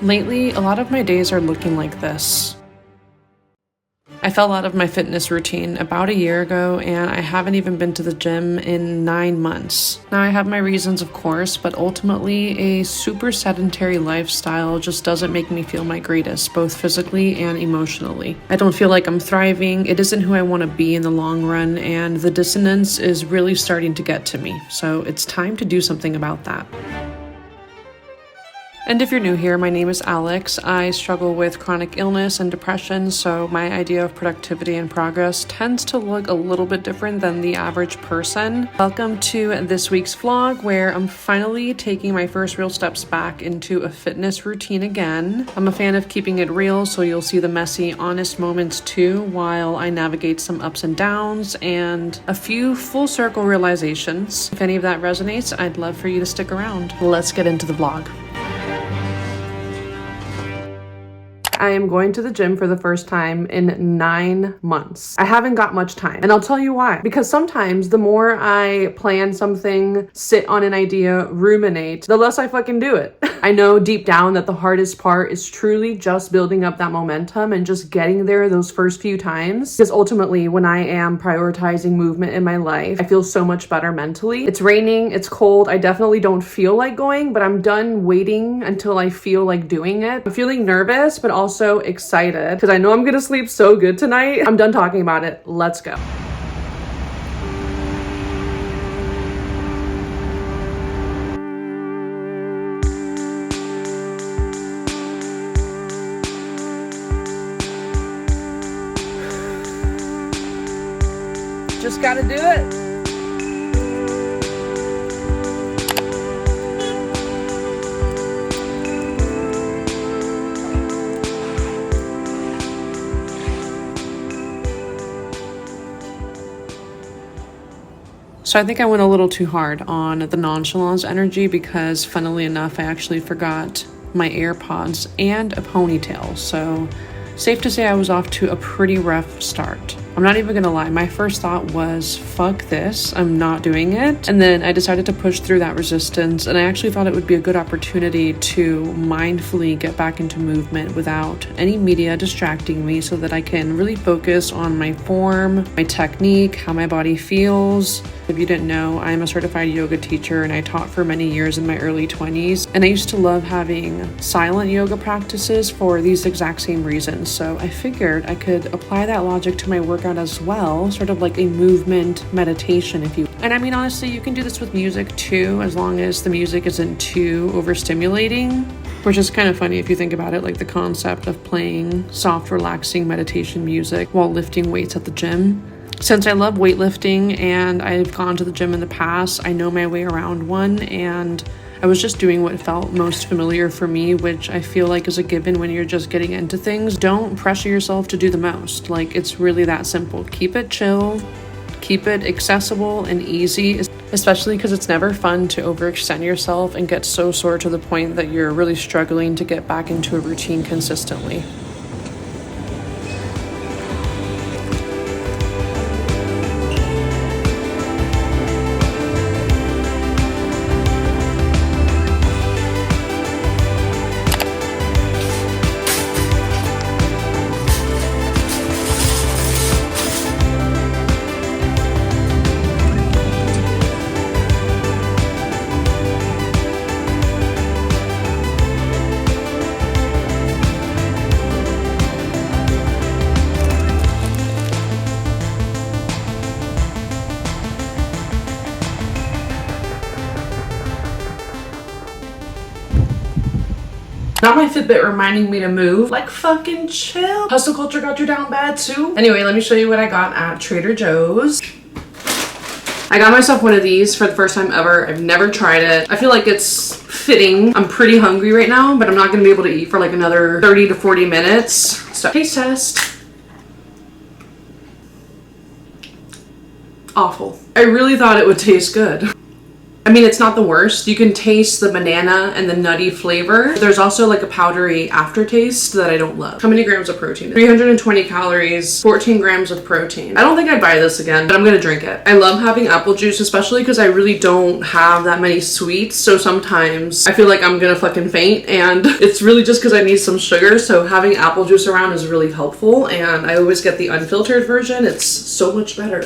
Lately, a lot of my days are looking like this. I fell out of my fitness routine about a year ago, and I haven't even been to the gym in 9 months. Now, I have my reasons, of course, but ultimately, a super sedentary lifestyle just doesn't make me feel my greatest, both physically and emotionally. I don't feel like I'm thriving, it isn't who I want to be in the long run, and the dissonance is really starting to get to me. So it's time to do something about that. And if you're new here, my name is Alex. I struggle with chronic illness and depression, so my idea of productivity and progress tends to look a little bit different than the average person. Welcome to this week's vlog, where I'm finally taking my first real steps back into a fitness routine again. I'm a fan of keeping it real, so you'll see the messy, honest moments too, while I navigate some ups and downs and a few full circle realizations. If any of that resonates, I'd love for you to stick around. Let's get into the vlog. I am going to the gym for the first time in 9 months. I haven't got much time, and I'll tell you why. Because sometimes the more I plan something, sit on an idea, ruminate, the less I fucking do it. I know deep down that the hardest part is truly just building up that momentum and just getting there those first few times. Because ultimately, when I am prioritizing movement in my life, I feel so much better mentally. It's raining, it's cold, I definitely don't feel like going, but I'm done waiting until I feel like doing it. I'm feeling nervous, but also excited because I know I'm gonna sleep so good tonight. I'm done talking about it. Let's go. Just gotta do it. So I think I went a little too hard on the nonchalance energy because, funnily enough, I actually forgot my AirPods and a ponytail. So safe to say I was off to a pretty rough start. I'm not even gonna lie, my first thought was, fuck this, I'm not doing it. And then I decided to push through that resistance, and I actually thought it would be a good opportunity to mindfully get back into movement without any media distracting me so that I can really focus on my form, my technique, how my body feels. If you didn't know, I'm a certified yoga teacher and I taught for many years in my early 20s. And I used to love having silent yoga practices for these exact same reasons. So I figured I could apply that logic to my workout as well, sort of like a movement meditation, if you. And I mean, honestly, you can do this with music too, as long as the music isn't too overstimulating, which is kind of funny if you think about it, like the concept of playing soft, relaxing meditation music while lifting weights at the gym. Since I love weightlifting and I've gone to the gym in the past, I know my way around one, and I was just doing what felt most familiar for me, which I feel like is a given when you're just getting into things. Don't pressure yourself to do the most. Like, it's really that simple. Keep it chill, keep it accessible and easy, especially because it's never fun to overextend yourself and get so sore to the point that you're really struggling to get back into a routine consistently. Not my Fitbit reminding me to move. Like, fucking chill. Hustle culture got you down bad too. Anyway, let me show you what I got at Trader Joe's. I got myself one of these for the first time ever. I've never tried it. I feel like it's fitting. I'm pretty hungry right now, but I'm not gonna be able to eat for like another 30 to 40 minutes. So, taste test. Awful. I really thought it would taste good. I mean, it's not the worst. You can taste the banana and the nutty flavor. There's also like a powdery aftertaste that I don't love. How many grams of protein? 320 calories, 14 grams of protein. I don't think I'd buy this again, but I'm gonna drink it. I love having apple juice, especially because I really don't have that many sweets. So sometimes I feel like I'm gonna fucking faint, and it's really just because I need some sugar. So having apple juice around is really helpful, and I always get the unfiltered version. It's so much better.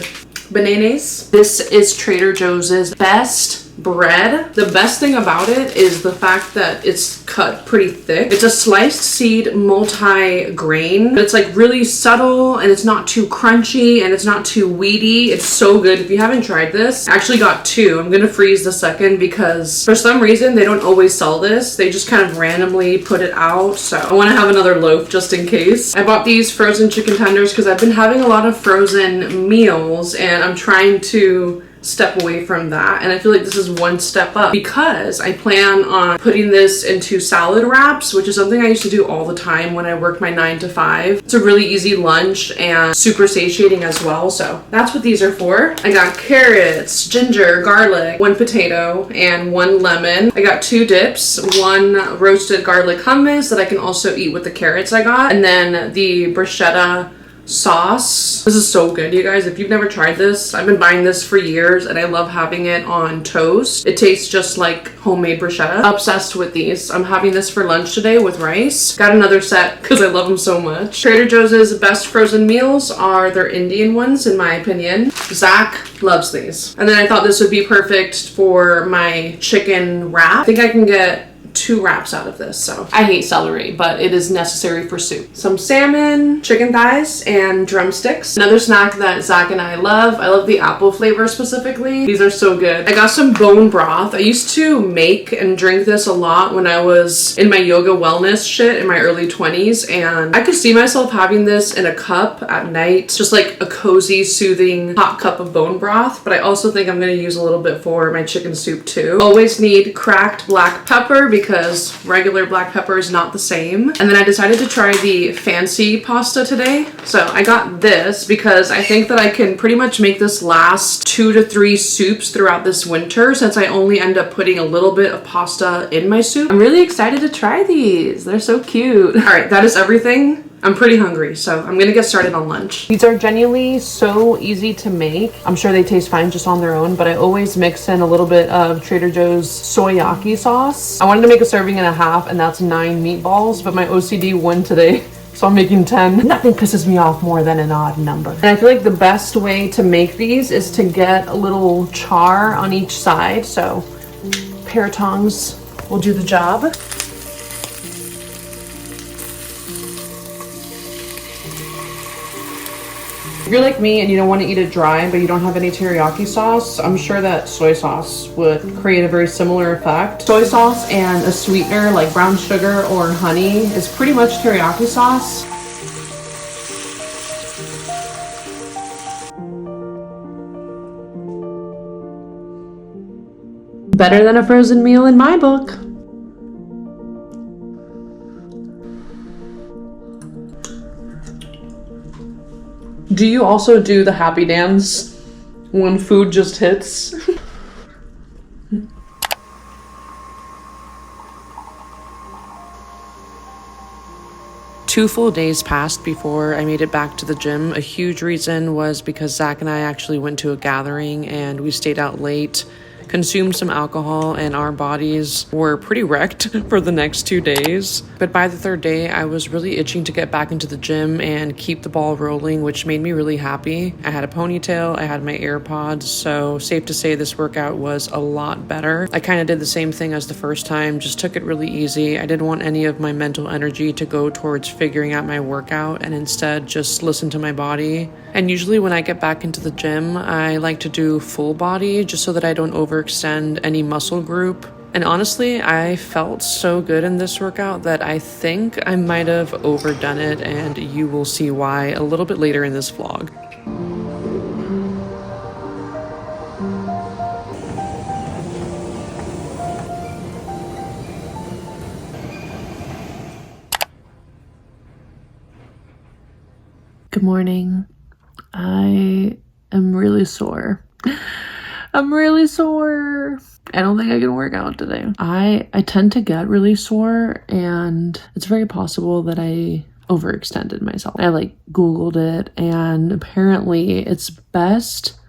Bananas. This is Trader Joe's best bread. The best thing about it is the fact that it's cut pretty thick. It's a sliced seed multi-grain, but it's like really subtle, and it's not too crunchy, and it's not too weedy. It's so good. If you haven't tried this, I actually got two. I'm gonna freeze the second because for some reason they don't always sell this. They just kind of randomly put it out, so I want to have another loaf just in case. I bought these frozen chicken tenders because I've been having a lot of frozen meals, and I'm trying to step away from that, and I feel like this is one step up because I plan on putting this into salad wraps, which is something I used to do all the time when I worked my 9 to 5. It's a really easy lunch and super satiating as well, so that's what these are for. I got carrots, ginger, garlic, 1 potato, and 1 lemon. I got 2 dips, 1 roasted garlic hummus that I can also eat with the carrots I got, and then the bruschetta sauce. This is so good, you guys. If you've never tried this, I've been buying this for years, and I love having it on toast. It tastes just like homemade bruschetta. Obsessed with these. I'm having this for lunch today with rice. Got another set because I love them so much. Trader Joe's best frozen meals are their Indian ones, in my opinion. Zach loves these. And then I thought this would be perfect for my chicken wrap. I think I can get 2 wraps out of this. So I hate celery, but it is necessary for soup. Some salmon, chicken thighs, and drumsticks. Another snack that Zach and I love. I love the apple flavor specifically. These are so good. I got some bone broth. I used to make and drink this a lot when I was in my yoga wellness shit in my early 20s, and I could see myself having this in a cup at night, just like a cozy, soothing hot cup of bone broth. But I also think I'm going to use a little bit for my chicken soup too. Always need cracked black pepper because regular black pepper is not the same. And then I decided to try the fancy pasta today. So I got this because I think that I can pretty much make this last 2 to 3 soups throughout this winter, since I only end up putting a little bit of pasta in my soup. I'm really excited to try these. They're so cute. All right, that is everything. I'm pretty hungry, so I'm gonna get started on lunch. These are genuinely so easy to make. I'm sure they taste fine just on their own, but I always mix in a little bit of Trader Joe's soyaki sauce. I wanted to make a serving and a half, and that's 9 meatballs, but my OCD won today, so I'm making 10. Nothing pisses me off more than an odd number. And I feel like the best way to make these is to get a little char on each side, so pear tongs will do the job. If you're like me and you don't want to eat it dry, but you don't have any teriyaki sauce, I'm sure that soy sauce would create a very similar effect. Soy sauce and a sweetener like brown sugar or honey is pretty much teriyaki sauce. Better than a frozen meal in my book. Do you also do the happy dance when food just hits? 2 full days passed before I made it back to the gym. A huge reason was because Zach and I actually went to a gathering and we stayed out late, consumed some alcohol, and our bodies were pretty wrecked for the next 2 days. But by the 3rd day, I was really itching to get back into the gym and keep the ball rolling, which made me really happy. I had a ponytail, I had my AirPods, so safe to say this workout was a lot better. I kind of did the same thing as the first time, just took it really easy. I didn't want any of my mental energy to go towards figuring out my workout, and instead just listen to my body. And usually when I get back into the gym, I like to do full body just so that I don't overextend any muscle group. And honestly, I felt so good in this workout that I think I might have overdone it, and you will see why a little bit later in this vlog. Good morning. I am really sore. I'm really sore. I don't think I can work out today. I tend to get really sore, and it's very possible that I overextended myself. I like Googled it, and apparently it's best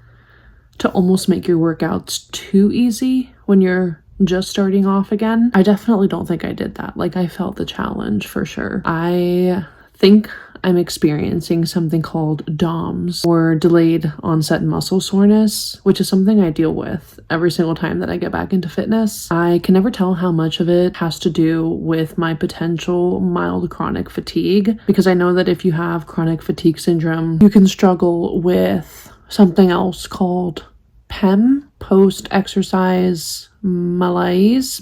to almost make your workouts too easy when you're just starting off again. I definitely don't think I did that. Like, I felt the challenge for sure. I think I'm experiencing something called DOMS, or delayed onset muscle soreness, which is something I deal with every single time that I get back into fitness. I can never tell how much of it has to do with my potential mild chronic fatigue, because I know that if you have chronic fatigue syndrome, you can struggle with something else called PEM, post-exercise malaise.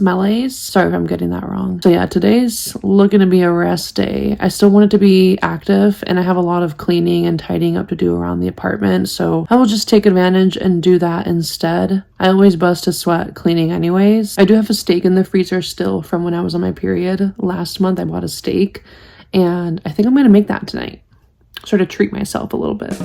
Sorry if I'm getting that wrong. So yeah, today's looking to be a rest day. I still want it to be active, and I have a lot of cleaning and tidying up to do around the apartment, so I will just take advantage and do that instead. I always bust a sweat cleaning anyways. I do have a steak in the freezer still from when I was on my period. Last month I bought a steak, and I think I'm gonna make that tonight. Sort of treat myself a little bit.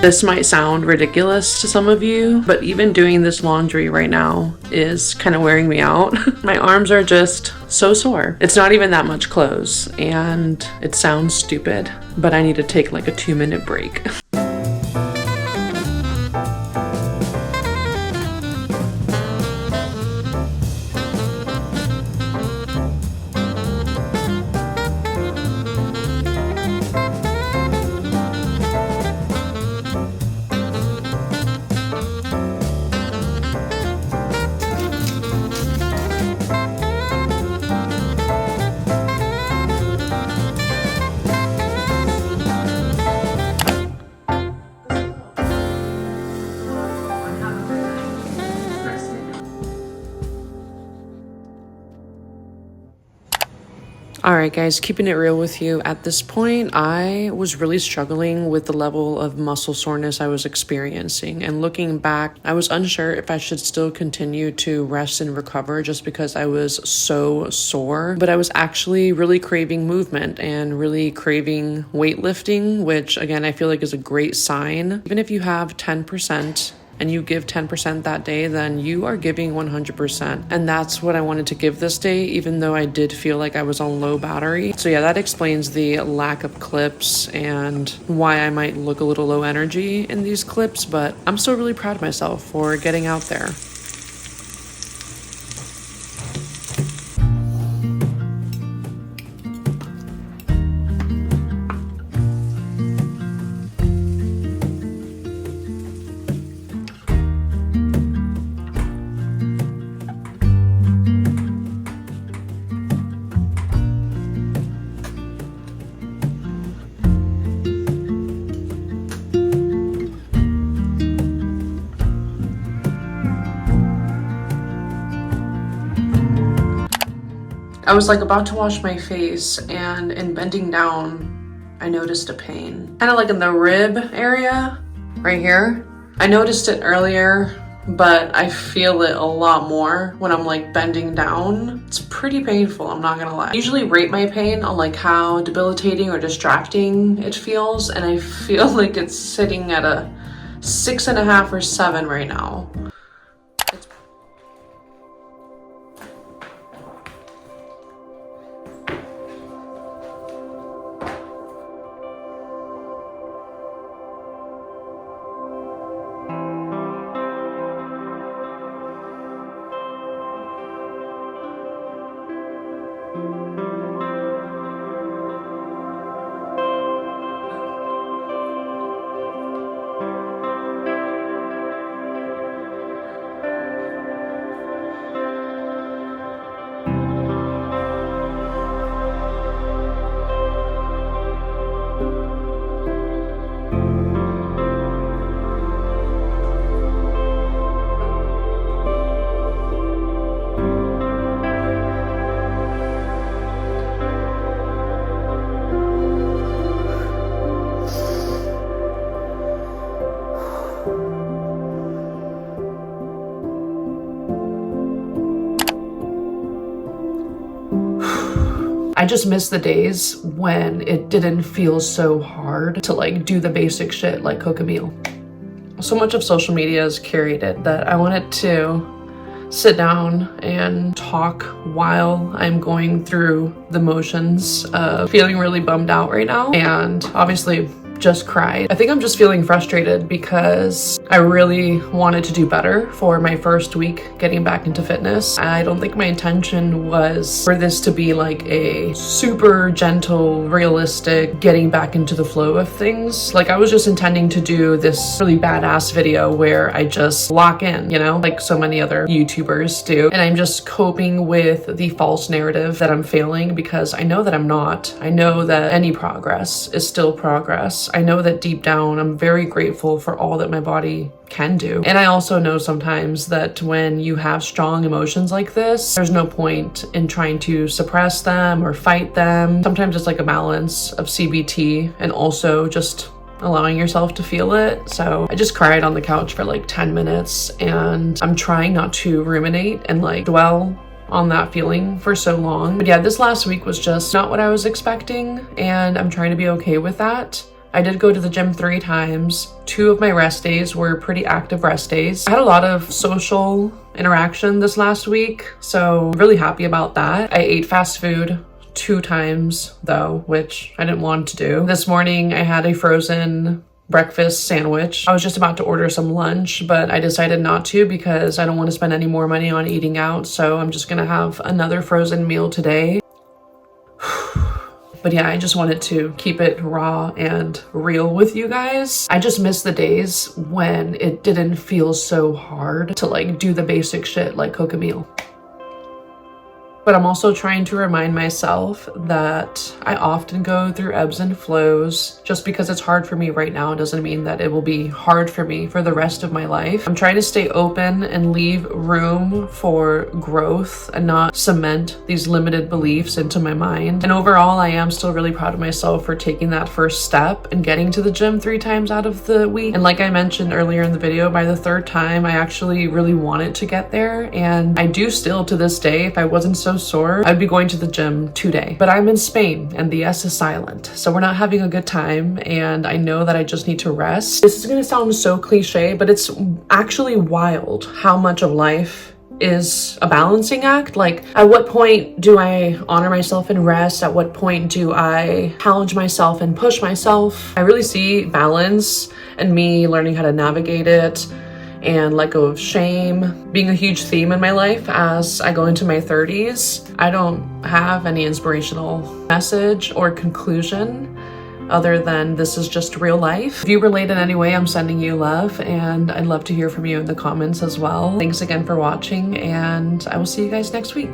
This might sound ridiculous to some of you, but even doing this laundry right now is kind of wearing me out. My arms are just so sore. It's not even that much clothes, and it sounds stupid, but I need to take like a 2-minute break. All right, guys, keeping it real with you. At this point, I was really struggling with the level of muscle soreness I was experiencing. And looking back, I was unsure if I should still continue to rest and recover just because I was so sore. But I was actually really craving movement and really craving weightlifting, which again, I feel like is a great sign. Even if you have 10%, and you give 10% that day, then you are giving 100%. And that's what I wanted to give this day, even though I did feel like I was on low battery. So yeah, that explains the lack of clips and why I might look a little low energy in these clips, but I'm still really proud of myself for getting out there. I was like about to wash my face, and in bending down, I noticed a pain. Kind of like in the rib area, right here. I noticed it earlier, but I feel it a lot more when I'm like bending down. It's pretty painful, I'm not gonna lie. I usually rate my pain on like how debilitating or distracting it feels, and I feel like it's sitting at a 6.5 or 7 right now. I just miss the days when it didn't feel so hard to like do the basic shit like cook a meal. So much of social media is curated that I wanted to sit down and talk while I'm going through the motions of feeling really bummed out right now, and obviously just cried. I think I'm just feeling frustrated because I really wanted to do better for my first week getting back into fitness. I don't think my intention was for this to be like a super gentle, realistic getting back into the flow of things. Like I was just intending to do this really badass video where I just lock in, you know, like so many other YouTubers do. And I'm just coping with the false narrative that I'm failing, because I know that I'm not. I know that any progress is still progress. I know that deep down, I'm very grateful for all that my body can do. And I also know sometimes that when you have strong emotions like this, there's no point in trying to suppress them or fight them. Sometimes it's like a balance of CBT and also just allowing yourself to feel it. So I just cried on the couch for like 10 minutes, and I'm trying not to ruminate and like dwell on that feeling for so long. But yeah, this last week was just not what I was expecting, and I'm trying to be okay with that. I did go to the gym 3 times. 2 of my rest days were pretty active rest days. I had a lot of social interaction this last week, so I'm really happy about that. I ate fast food 2 times though, which I didn't want to do. This morning I had a frozen breakfast sandwich. I was just about to order some lunch, but I decided not to because I don't want to spend any more money on eating out, so I'm just gonna have another frozen meal today. But yeah, I just wanted to keep it raw and real with you guys. I just miss the days when it didn't feel so hard to like do the basic shit like cook a meal. But I'm also trying to remind myself that I often go through ebbs and flows. Just because it's hard for me right now doesn't mean that it will be hard for me for the rest of my life. I'm trying to stay open and leave room for growth and not cement these limited beliefs into my mind. And overall, I am still really proud of myself for taking that first step and getting to the gym 3 times out of the week. And like I mentioned earlier in the video, by the 3rd time, I actually really wanted to get there. And I do still to this day. If I wasn't so sore, I'd be going to the gym today. But I'm in Spain and the S is silent, so we're not having a good time, and I know that I just need to rest. This is gonna sound so cliche, but it's actually wild how much of life is a balancing act. Like, at what point do I honor myself and rest? At what point do I challenge myself and push myself? I really see balance and me learning how to navigate it and let go of shame being a huge theme in my life as I go into my 30s. I don't have any inspirational message or conclusion other than this is just real life. If you relate in any way, I'm sending you love, and I'd love to hear from you in the comments as well. Thanks again for watching, and I will see you guys next week.